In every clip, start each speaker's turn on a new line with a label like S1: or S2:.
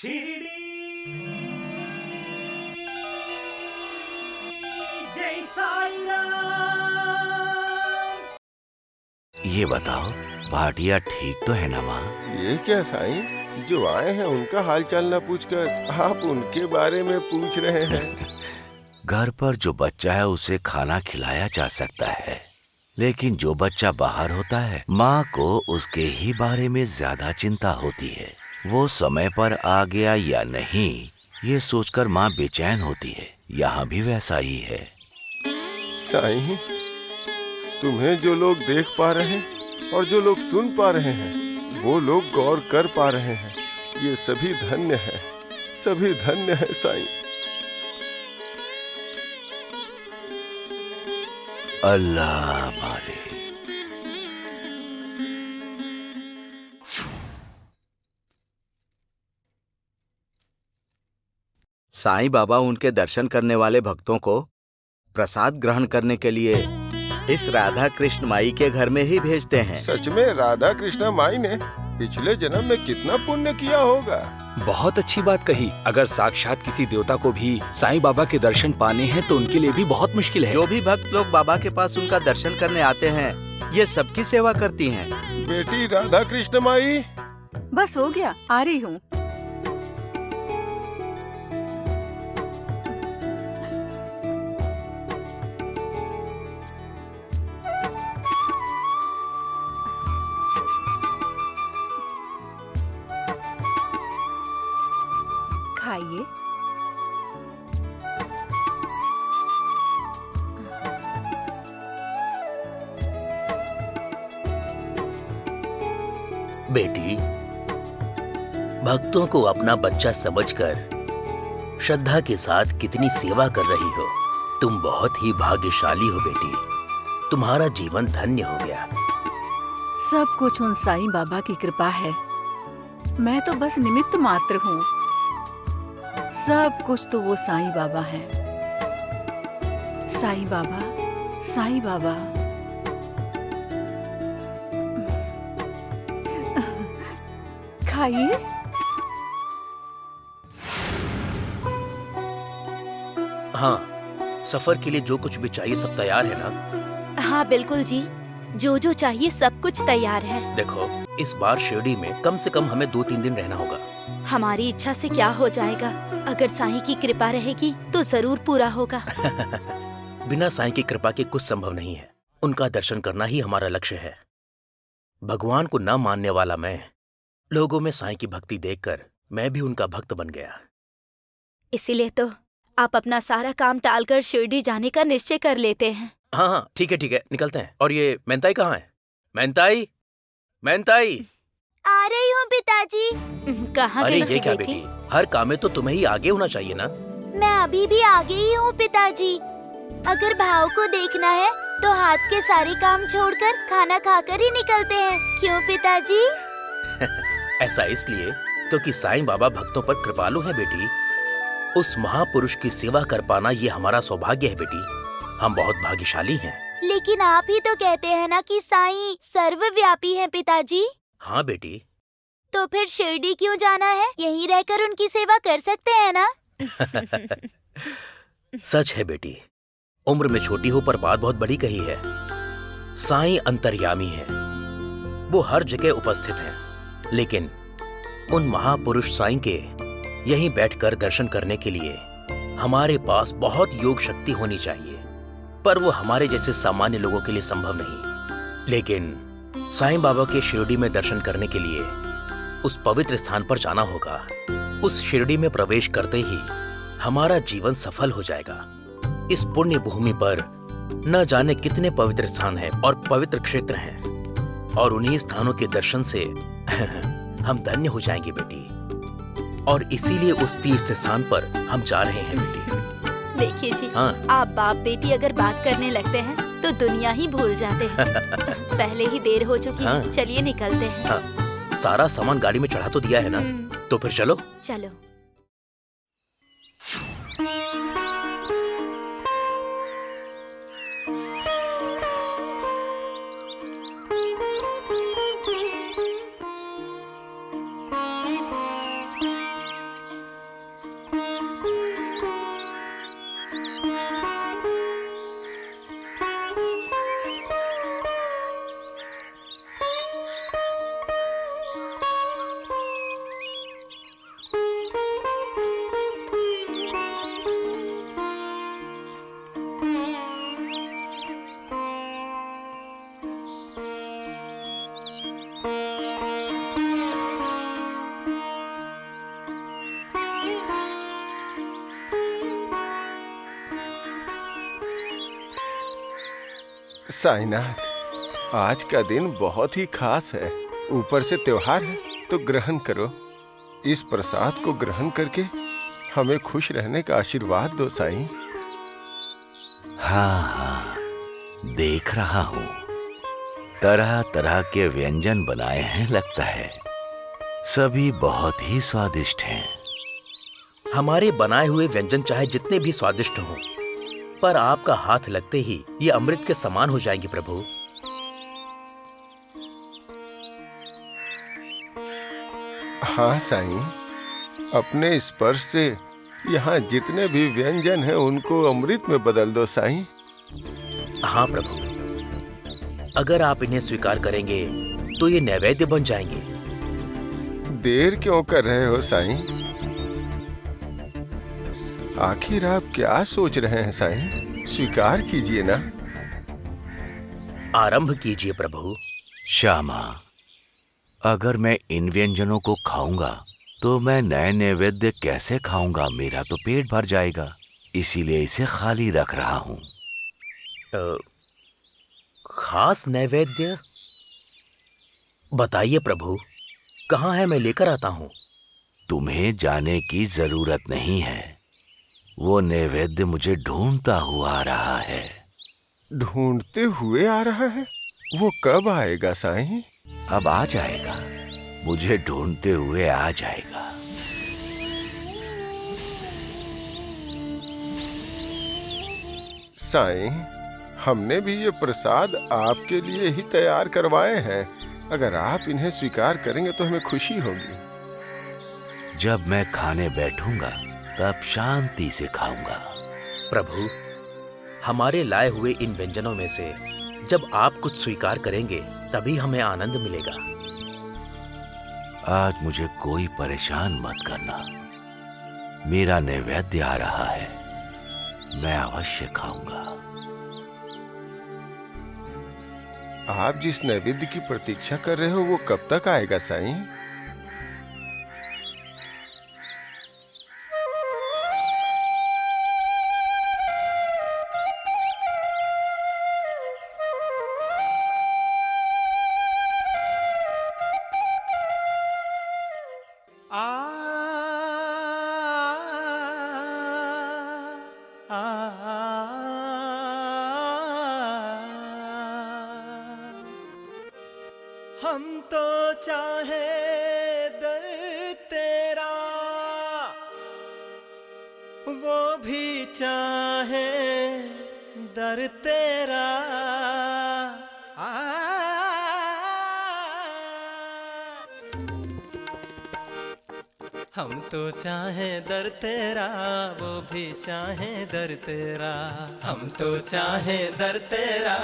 S1: शिरडी जय साईं राम।
S2: ये बताओ, भाटिया ठीक तो है ना माँ?
S3: ये क्या साईं, जो आए हैं उनका हालचाल न पूछकर आप उनके बारे में पूछ रहे हैं।
S2: घर पर जो बच्चा है उसे खाना खिलाया जा सकता है, लेकिन जो बच्चा बाहर होता है माँ को उसके ही बारे में ज्यादा चिंता होती है। वो समय पर आ गया या नहीं, ये सोचकर माँ बेचैन होती है। यहाँ भी वैसा ही है।
S3: साईं, तुम्हें जो लोग देख पा रहे हैं और जो लोग सुन पा रहे हैं, वो लोग गौर कर पा रहे हैं। ये सभी धन्य है, सभी धन्य है साईं।
S2: अल्लाह मालिक।
S4: साईं बाबा उनके दर्शन करने वाले भक्तों को प्रसाद ग्रहण करने के लिए इस राधा कृष्ण माई के घर में ही भेजते हैं।
S3: सच में राधा कृष्ण माई ने पिछले जन्म में कितना पुण्य किया होगा।
S5: बहुत अच्छी बात कही। अगर साक्षात किसी देवता को भी साईं बाबा के दर्शन पाने हैं तो उनके लिए भी बहुत मुश्किल है।
S4: जो भी भक्त लोग बाबा के पास उनका दर्शन करने आते हैं, ये सबकी सेवा करती हैं।
S3: बेटी राधा कृष्ण माई,
S6: बस हो गया, आ रही हूँ। खाइए।
S7: बेटी, भक्तों को अपना बच्चा समझकर श्रद्धा के साथ कितनी सेवा कर रही हो। तुम बहुत ही भाग्यशाली हो बेटी। तुम्हारा जीवन धन्य हो गया।
S6: सब कुछ उन साईं बाबा की कृपा है। मैं तो बस निमित्त मात्र हूँ। सब कुछ तो वो साईं बाबा हैं। साईं बाबा, साईं बाबा। खाइए।
S7: हाँ, सफर के लिए जो कुछ भी चाहिए सब तैयार है ना?
S8: हाँ बिल्कुल जी, जो जो चाहिए सब कुछ तैयार है।
S7: देखो, इस बार शिरडी में कम से कम हमें 2-3 दिन रहना होगा।
S8: हमारी इच्छा से क्या हो जाएगा, अगर साईं की कृपा रहेगी तो जरूर पूरा होगा।
S7: बिना साईं की कृपा के कुछ संभव नहीं है। उनका दर्शन करना ही हमारा लक्ष्य है। भगवान को न मानने वाला मैं, लोगों में साईं की भक्ति देखकर मैं भी उनका भक्त बन गया।
S8: इसीलिए तो आप अपना सारा काम टालकर शिरडी जाने का निश्चय कर लेते हैं।
S7: हाँ हाँ, ठीक है निकलते हैं। और ये मेहंताई कहाँ है? मेहंताई, मेहंताई।
S8: आ रही हूँ पिताजी। कहाँ
S7: अरे
S8: गई
S7: ये क्या
S8: बेटी?
S7: बेटी, हर काम में तो तुम्हें ही आगे होना चाहिए ना।
S8: मैं अभी भी आगे ही हूँ पिताजी। अगर भाव को देखना है तो हाथ के सारे काम छोड़कर खाना खाकर ही निकलते हैं। क्यों पिताजी?
S7: ऐसा इसलिए क्योंकि साईं बाबा भक्तों पर कृपालु हैं बेटी। उस महापुरुष की सेवा कर पाना ये हमारा सौभाग्य है बेटी। हम बहुत भाग्यशाली हैं।
S8: लेकिन आप ही तो कहते हैं ना कि साईं सर्वव्यापी हैं पिताजी।
S7: हाँ बेटी।
S8: तो फिर शिरडी क्यों जाना है? यहीं रहकर उनकी सेवा कर सकते हैं ना?
S7: सच है बेटी, उम्र में छोटी हो पर बात बहुत बड़ी कही है। साईं अंतर्यामी है, वो हर जगह उपस्थित हैं। लेकिन उन महापुरुष साईं के यहीं बैठकर दर्शन करने के लिए हमारे पास बहुत योग शक्ति होनी चाहिए, पर वो हमारे जैसे सामान्य लोगों के लिए संभव नहीं। लेकिन साईं बाबा के शिरडी में दर्शन करने के लिए उस पवित्र स्थान पर जाना होगा। उस शिरडी में प्रवेश करते ही हमारा जीवन सफल हो जाएगा। इस पुण्य भूमि पर न जाने कितने पवित्र स्थान हैं और पवित्र क्षेत्र हैं, और उन्हीं स्थानों के दर्शन से हम धन्य हो जाएंगे बेटी। और इसीलिए उस तीर्थ स्थान पर हम जा रहे हैं बेटी।
S8: देखिए जी,
S7: हाँ।
S8: आप बाप बेटी अगर बात करने लगते हैं तो दुनिया ही भूल जाते हैं। पहले ही देर हो चुकी है,
S7: हाँ।
S8: चलिए निकलते हैं।
S7: हाँ, सारा सामान गाड़ी में चढ़ा तो दिया है ना, तो फिर चलो।
S8: चलो।
S3: साईनाथ, आज का दिन बहुत ही खास है। ऊपर से त्योहार है, तो ग्रहण करो। इस प्रसाद को ग्रहण करके हमें खुश रहने का आशीर्वाद दो साईं।
S2: हाँ हाँ, देख रहा हूँ। तरह तरह के व्यंजन बनाए हैं लगता है। सभी बहुत ही स्वादिष्ट हैं।
S7: हमारे बनाए हुए व्यंजन चाहे जितने भी स्वादिष्ट हों, पर आपका हाथ लगते ही ये अमृत के समान हो जाएंगे प्रभु।
S3: हाँ साईं, अपने स्पर्श से यहाँ जितने भी व्यंजन हैं उनको अमृत में बदल दो साईं।
S7: हाँ प्रभु, अगर आप इन्हें स्वीकार करेंगे तो ये नैवेद्य बन जाएंगे।
S3: देर क्यों कर रहे हो साईं? आखिर आप क्या सोच रहे हैं साईं? स्वीकार कीजिए ना।
S7: आरंभ कीजिए प्रभु।
S2: श्यामा, अगर मैं इन व्यंजनों को खाऊंगा तो मैं नए नैवेद्य कैसे खाऊंगा? मेरा तो पेट भर जाएगा। इसीलिए इसे खाली रख रहा हूँ।
S7: खास नैवेद्य बताइए प्रभु, कहाँ है? मैं लेकर आता हूँ।
S2: तुम्हें जाने की जरूरत नहीं है। वो नैवेद्य मुझे ढूंढता हुआ आ रहा है।
S3: ढूंढते हुए आ रहा है? वो कब आएगा साईं?
S2: अब आ जाएगा। मुझे ढूंढते हुए आ जाएगा।
S3: साईं, हमने भी ये प्रसाद आपके लिए ही तैयार करवाए हैं। अगर आप इन्हें स्वीकार करेंगे तो हमें खुशी होगी।
S2: जब मैं खाने बैठूंगा तब शांति से खाऊंगा।
S7: प्रभु, हमारे लाए हुए इन व्यंजनों में से जब आप कुछ स्वीकार करेंगे तभी हमें आनंद मिलेगा।
S2: आज मुझे कोई परेशान मत करना। मेरा नैवेद्य आ रहा है, मैं अवश्य खाऊंगा।
S3: आप जिस नैवेद्य की प्रतीक्षा कर रहे हो वो कब तक आएगा साईं?
S1: हम तो चाहे दर तेरा, वो भी चाहे दर तेरा। हम तो चाहे दर तेरा, वो भी चाहे दर तेरा। हम तो चाहे दर तेरा,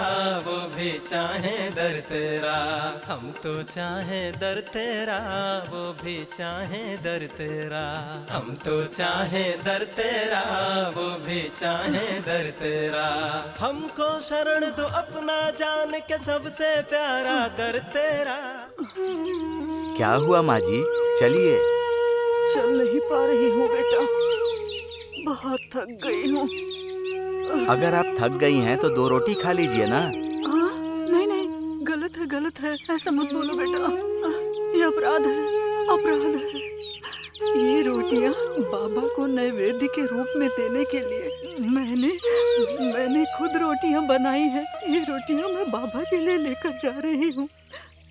S1: वो भी चाहे दर तेरा। हम तो चाहे दर तेरा, वो भी चाहे दर तेरा। हम तो चाहे दर तेरा, वो भी चाहे दर तेरा। हमको शरण दो अपना, जान के सबसे प्यारा दर तेरा।
S4: क्या हुआ माँ जी? चलिए।
S6: चल नहीं पा रही हूँ बेटा, बहुत थक गई हूँ।
S4: अगर आप थक गई हैं तो 2 रोटी खा लीजिए ना।
S6: नहीं नहीं, गलत है, ऐसा मत बोलो बेटा। ये अपराध है। ये रोटियाँ बाबा को नैवेद्य के रूप में देने के लिए मैंने खुद रोटियाँ बनाई हैं। ये रोटियाँ मैं बाबा के लिए लेकर जा रही हूँ।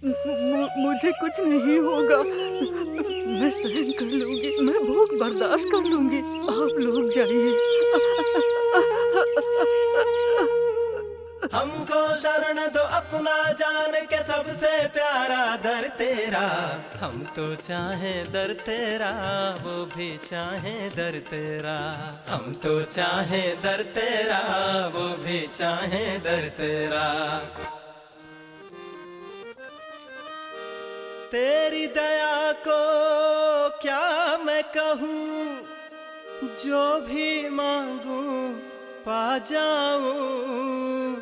S6: मुझे कुछ नहीं होगा, मैं सहन कर लूंगी, मैं भूख बर्दाश्त कर लूंगी। आप लोग जाइए।
S1: हमको शरण दो अपना, जान के सबसे प्यारा दर तेरा। हम तो चाहे दर तेरा, वो भी चाहे दर तेरा। हम तो चाहे दर तेरा, वो भी चाहे दर तेरा। तेरी दया को क्या मैं कहूँ, जो भी मांगू पा जाऊं।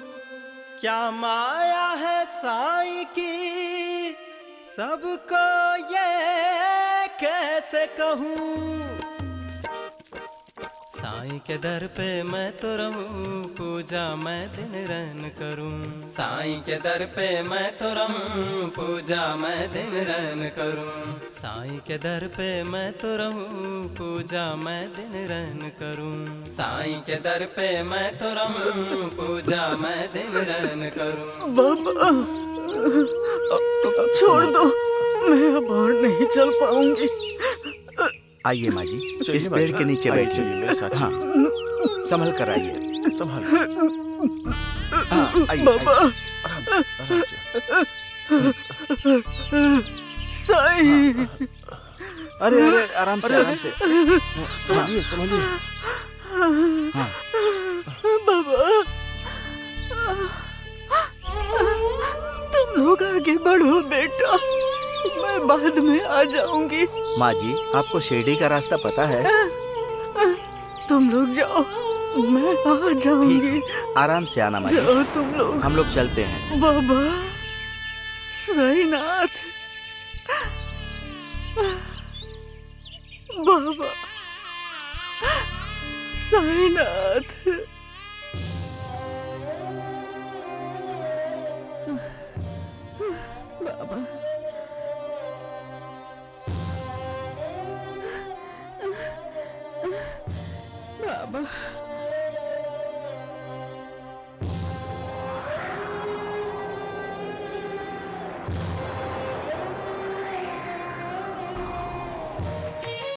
S1: क्या माया है साईं की, सबको ये कैसे कहूँ। साईं के दर पे मैं तो रहूं, पूजा मैं दिन रैन करूं। साईं के दर पे मैं तो रहूं, पूजा मैं दिन रैन करूं। साईं के दर पे मैं तो रहूं, पूजा मैं दिन रैन करूं। साईं के दर पे मैं तो रहूं, पूजा मैं दिन रैन करूं।
S6: बाबा छोड़ दो, मैं अब और नहीं चल पाऊंगी।
S4: आइए माँ जी,
S3: चलिए
S4: इस
S3: माँ
S4: पेड़
S3: जी,
S4: के नीचे
S3: आइए,
S4: बैठिए।
S3: चलिए, मेरे साथ
S4: हाँ, संभल कर आइए।
S3: संभाल।
S4: हाँ, आइए,
S6: बाबा
S3: आराम से।
S6: साईं,
S4: अरे अरे आराम से, आराम से।
S3: संभालिए, संभालिए।
S4: हाँ,
S6: बाबा तुम लोग आगे बढ़ो बेटा, मैं बाद में आ जाऊंगी।
S4: माँ जी, आपको शिरडी का रास्ता पता है?
S6: तुम लोग जाओ, मैं आ जाऊंगी।
S4: आराम से आना माँ जी,
S6: जाओ तुम लोग।
S4: हम लोग चलते हैं।
S6: बाबा साईनाथ, बाबा साईनाथ। बाबा बाबा